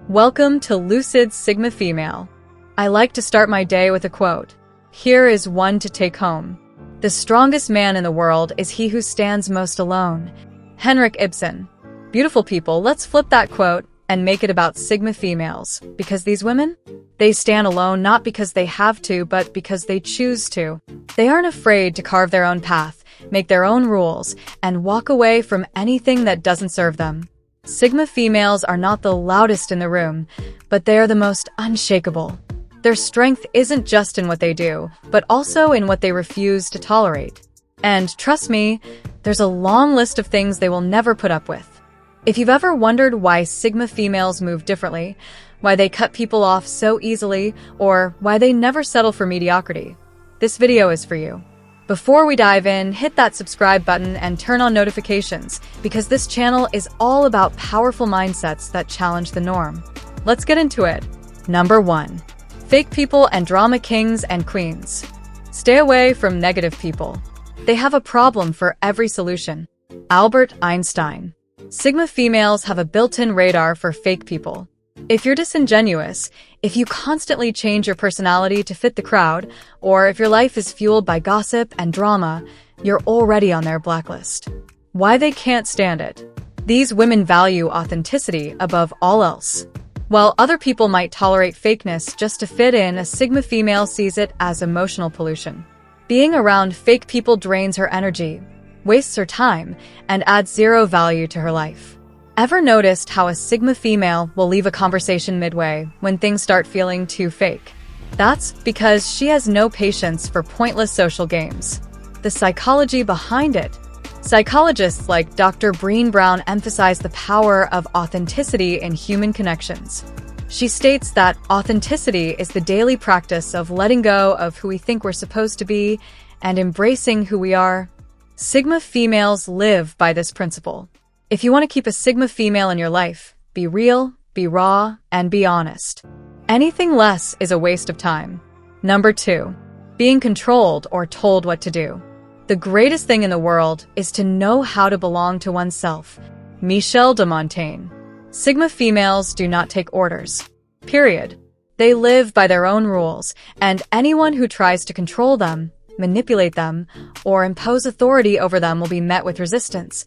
Welcome to Lucid Sigma Female. I like to start my day with a quote. Here is one to take home. The strongest man in the world is he who stands most alone. Henrik Ibsen. Beautiful people, let's flip that quote and make it about Sigma females. Because these women, they stand alone not because they have to, but because they choose to. They aren't afraid to carve their own path, make their own rules, and walk away from anything that doesn't serve them. Sigma females are not the loudest in the room, but they are the most unshakable. Their strength isn't just in what they do, but also in what they refuse to tolerate. And trust me, there's a long list of things they will never put up with. If you've ever wondered why Sigma females move differently, why they cut people off so easily, or why they never settle for mediocrity, this video is for you. Before we dive in, hit that subscribe button and turn on notifications, because this channel is all about powerful mindsets that challenge the norm. Let's get into it. Number 1. Fake people and drama kings and queens. Stay away from negative people. They have a problem for every solution. Albert Einstein. Sigma females have a built-in radar for fake people. If you're disingenuous, if you constantly change your personality to fit the crowd, or if your life is fueled by gossip and drama, you're already on their blacklist. Why they can't stand it. These women value authenticity above all else. While other people might tolerate fakeness just to fit in, a Sigma female sees it as emotional pollution. Being around fake people drains her energy, wastes her time, and adds zero value to her life. Ever noticed how a Sigma female will leave a conversation midway when things start feeling too fake? That's because she has no patience for pointless social games. The psychology behind it. Psychologists like Dr. Brené Brown emphasize the power of authenticity in human connections. She states that authenticity is the daily practice of letting go of who we think we're supposed to be and embracing who we are. Sigma females live by this principle. If you want to keep a Sigma female in your life, be real, be raw, and be honest. Anything less is a waste of time. Number 2. Being controlled or told what to do. The greatest thing in the world is to know how to belong to oneself. Michel de Montaigne. Sigma females do not take orders. Period. They live by their own rules, and anyone who tries to control them, manipulate them, or impose authority over them will be met with resistance,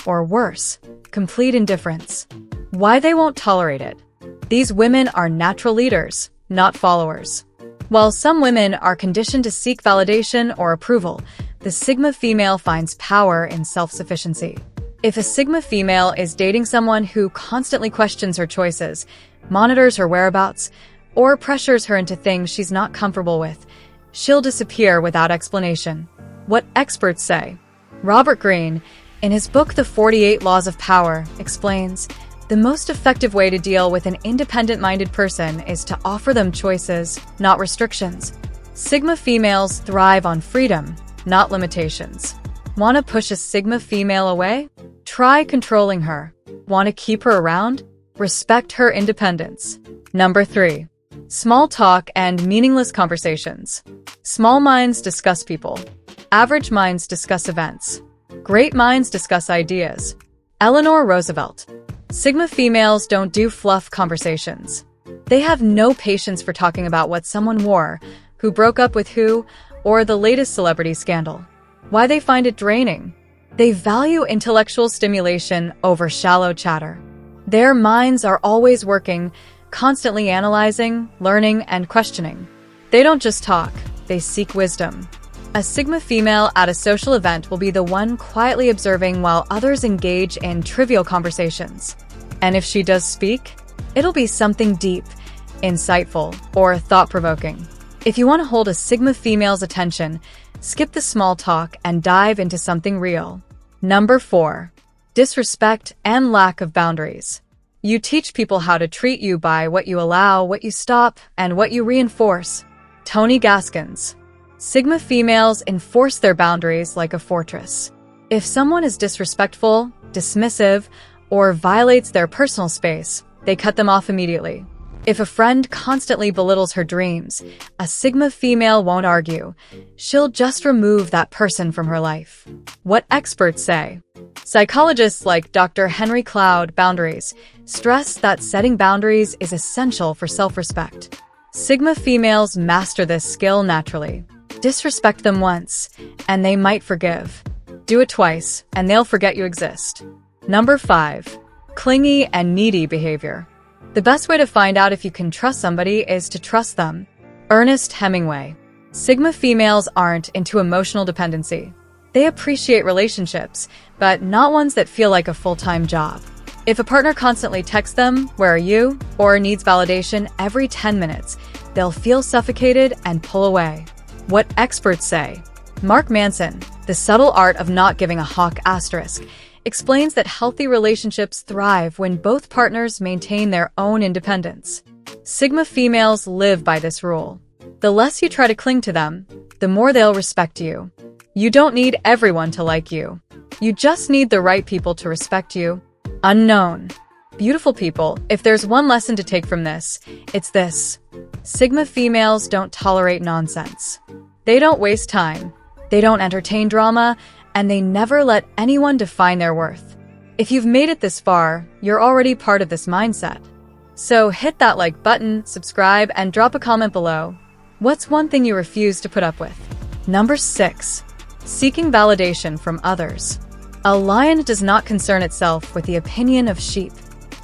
or worse, complete indifference. Why they won't tolerate it? These women are natural leaders, not followers. While some women are conditioned to seek validation or approval, the Sigma female finds power in self-sufficiency. If a Sigma female is dating someone who constantly questions her choices, monitors her whereabouts, or pressures her into things she's not comfortable with, she'll disappear without explanation. What experts say. Robert Greene, in his book The 48 Laws of Power, explains, the most effective way to deal with an independent-minded person is to offer them choices, not restrictions. Sigma females thrive on freedom, not limitations. Want to push a Sigma female away? Try controlling her. Want to keep her around? Respect her independence. Number 3. Small talk and meaningless conversations. Small minds discuss people. Average minds discuss events. Great minds discuss ideas. Eleanor Roosevelt. Sigma females don't do fluff conversations. They have no patience for talking about what someone wore, who broke up with who, or the latest celebrity scandal. Why they find it draining? They value intellectual stimulation over shallow chatter. Their minds are always working, constantly analyzing, learning, and questioning. They don't just talk, they seek wisdom. A Sigma female at a social event will be the one quietly observing while others engage in trivial conversations. And if she does speak, it'll be something deep, insightful, or thought-provoking. If you want to hold a Sigma female's attention, skip the small talk and dive into something real. Number 4. Disrespect and lack of boundaries. You teach people how to treat you by what you allow, what you stop, and what you reinforce. Tony Gaskins. Sigma females enforce their boundaries like a fortress. If someone is disrespectful, dismissive, or violates their personal space, they cut them off immediately. If a friend constantly belittles her dreams, a Sigma female won't argue. She'll just remove that person from her life. What experts say. Psychologists like Dr. Henry Cloud Boundaries stress that setting boundaries is essential for self-respect. Sigma females master this skill naturally. Disrespect them once, and they might forgive. Do it twice, and they'll forget you exist. Number 5. Clingy and needy behavior. The best way to find out if you can trust somebody is to trust them. Ernest Hemingway. Sigma females aren't into emotional dependency. They appreciate relationships, but not ones that feel like a full-time job. If a partner constantly texts them, "Where are you?" or needs validation every 10 minutes, they'll feel suffocated and pull away. What experts say. Mark Manson, The Subtle Art of Not Giving a Hawk*, explains that healthy relationships thrive when both partners maintain their own independence. Sigma females live by this rule. The less you try to cling to them, the more they'll respect you. You don't need everyone to like you. You just need the right people to respect you. Unknown. Beautiful people, if there's one lesson to take from this, it's this. Sigma females don't tolerate nonsense. They don't waste time. They don't entertain drama, and they never let anyone define their worth. If you've made it this far, you're already part of this mindset. So hit that like button, subscribe, and drop a comment below. What's one thing you refuse to put up with? Number 6. Seeking validation from others. A lion does not concern itself with the opinion of sheep.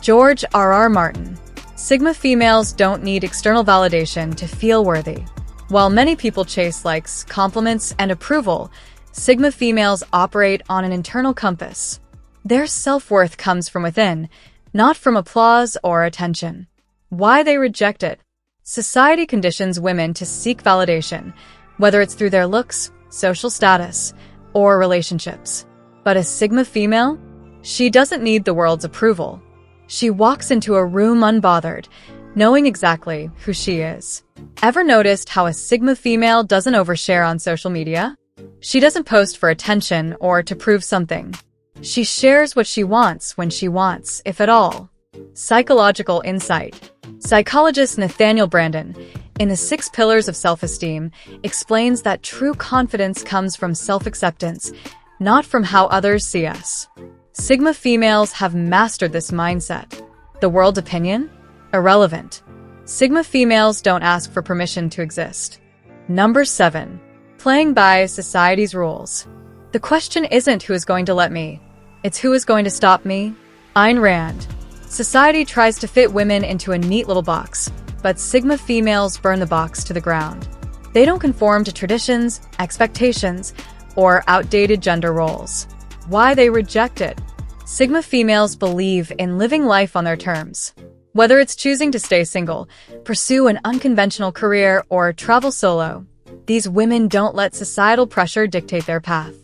George R.R. Martin. Sigma females don't need external validation to feel worthy. While many people chase likes, compliments, and approval, Sigma females operate on an internal compass. Their self-worth comes from within, not from applause or attention. Why they reject it? Society conditions women to seek validation, whether it's through their looks, social status, or relationships. But a Sigma female? She doesn't need the world's approval. She walks into a room unbothered, knowing exactly who she is. Ever noticed how a Sigma female doesn't overshare on social media? She doesn't post for attention or to prove something. She shares what she wants when she wants, if at all. Psychological insight. Psychologist Nathaniel Branden, in The 6 Pillars of Self-Esteem, explains that true confidence comes from self-acceptance, not from how others see us. Sigma females have mastered this mindset. The world's opinion? Irrelevant. Sigma females don't ask for permission to exist. Number 7. Playing by society's rules. The question isn't who is going to let me. It's who is going to stop me. Ayn Rand. Society tries to fit women into a neat little box, but Sigma females burn the box to the ground. They don't conform to traditions, expectations, or outdated gender roles. Why they reject it? Sigma females believe in living life on their terms. Whether it's choosing to stay single, pursue an unconventional career, or travel solo, these women don't let societal pressure dictate their path.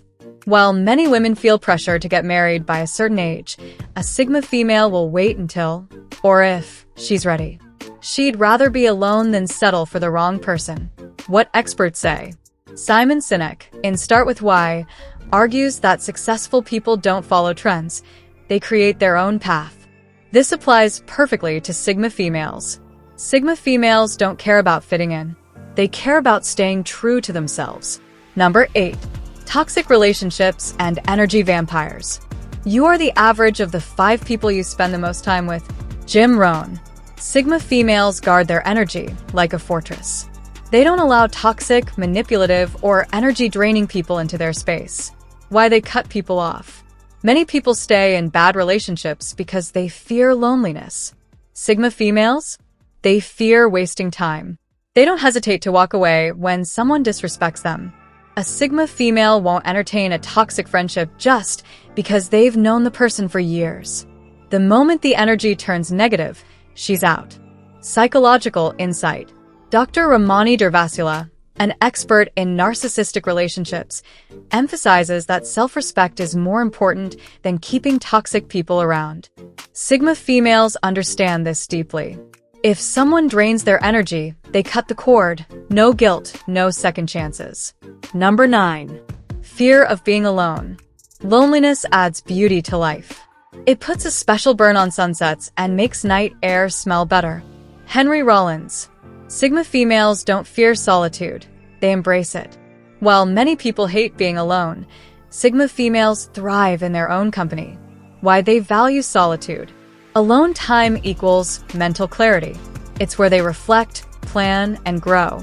While many women feel pressure to get married by a certain age, a Sigma female will wait until, or if, she's ready. She'd rather be alone than settle for the wrong person. What experts say. Simon Sinek, in Start With Why, argues that successful people don't follow trends. They create their own path. This applies perfectly to Sigma females. Sigma females don't care about fitting in. They care about staying true to themselves. Number 8. Toxic relationships and energy vampires. You are the average of the 5 people you spend the most time with. Jim Rohn. Sigma females guard their energy like a fortress. They don't allow toxic, manipulative, or energy-draining people into their space. Why they cut people off. Many people stay in bad relationships because they fear loneliness. Sigma females? They fear wasting time. They don't hesitate to walk away when someone disrespects them. A Sigma female won't entertain a toxic friendship just because they've known the person for years. The moment the energy turns negative, she's out. Psychological insight. Dr. Ramani Durvasula, an expert in narcissistic relationships, emphasizes that self-respect is more important than keeping toxic people around. Sigma females understand this deeply. If someone drains their energy, they cut the cord. No guilt, no second chances. Number 9. Fear of being alone. Loneliness adds beauty to life. It puts a special burn on sunsets and makes night air smell better. Henry Rollins. Sigma females don't fear solitude. They embrace it. While many people hate being alone, Sigma females thrive in their own company. Why they value solitude. Alone time equals mental clarity. It's where they reflect, plan, and grow.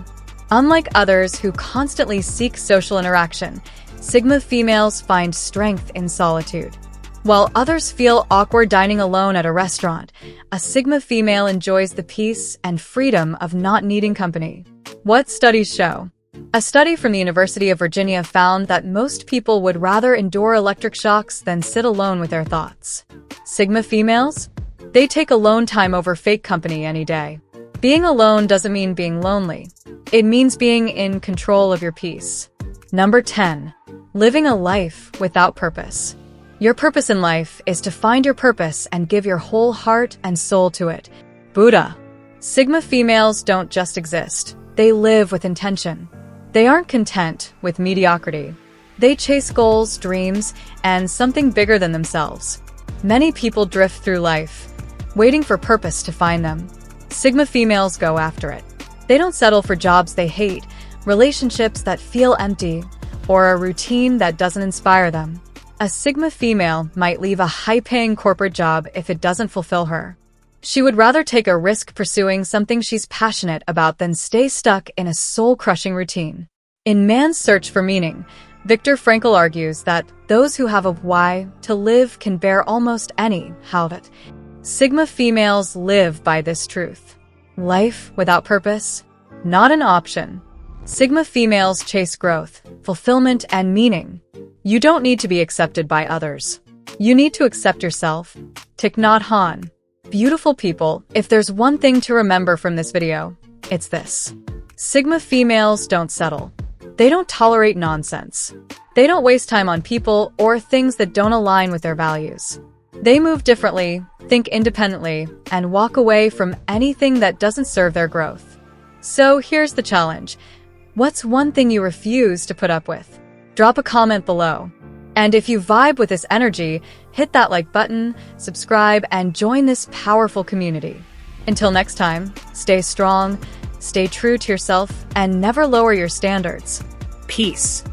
Unlike others who constantly seek social interaction, Sigma females find strength in solitude. While others feel awkward dining alone at a restaurant, a Sigma female enjoys the peace and freedom of not needing company. What studies show? A study from the University of Virginia found that most people would rather endure electric shocks than sit alone with their thoughts. Sigma females? They take alone time over fake company any day. Being alone doesn't mean being lonely. It means being in control of your peace. Number 10. Living a life without purpose. Your purpose in life is to find your purpose and give your whole heart and soul to it. Buddha. Sigma females don't just exist. They live with intention. They aren't content with mediocrity. They chase goals, dreams, and something bigger than themselves. Many people drift through life, waiting for purpose to find them. Sigma females go after it. They don't settle for jobs they hate, relationships that feel empty, or a routine that doesn't inspire them. A Sigma female might leave a high-paying corporate job if it doesn't fulfill her. She would rather take a risk pursuing something she's passionate about than stay stuck in a soul-crushing routine. In Man's Search for Meaning, Viktor Frankl argues that those who have a why to live can bear almost any habit. Sigma females live by this truth. Life without purpose? Not an option. Sigma females chase growth, fulfillment, and meaning. You don't need to be accepted by others. You need to accept yourself. Thich Nhat Hanh. Beautiful people, if there's one thing to remember from this video, it's this. Sigma females don't settle. They don't tolerate nonsense. They don't waste time on people or things that don't align with their values. They move differently, think independently, and walk away from anything that doesn't serve their growth. So here's the challenge. What's one thing you refuse to put up with? Drop a comment below. And if you vibe with this energy, hit that like button, subscribe, and join this powerful community. Until next time, stay strong, stay true to yourself, and never lower your standards. Peace.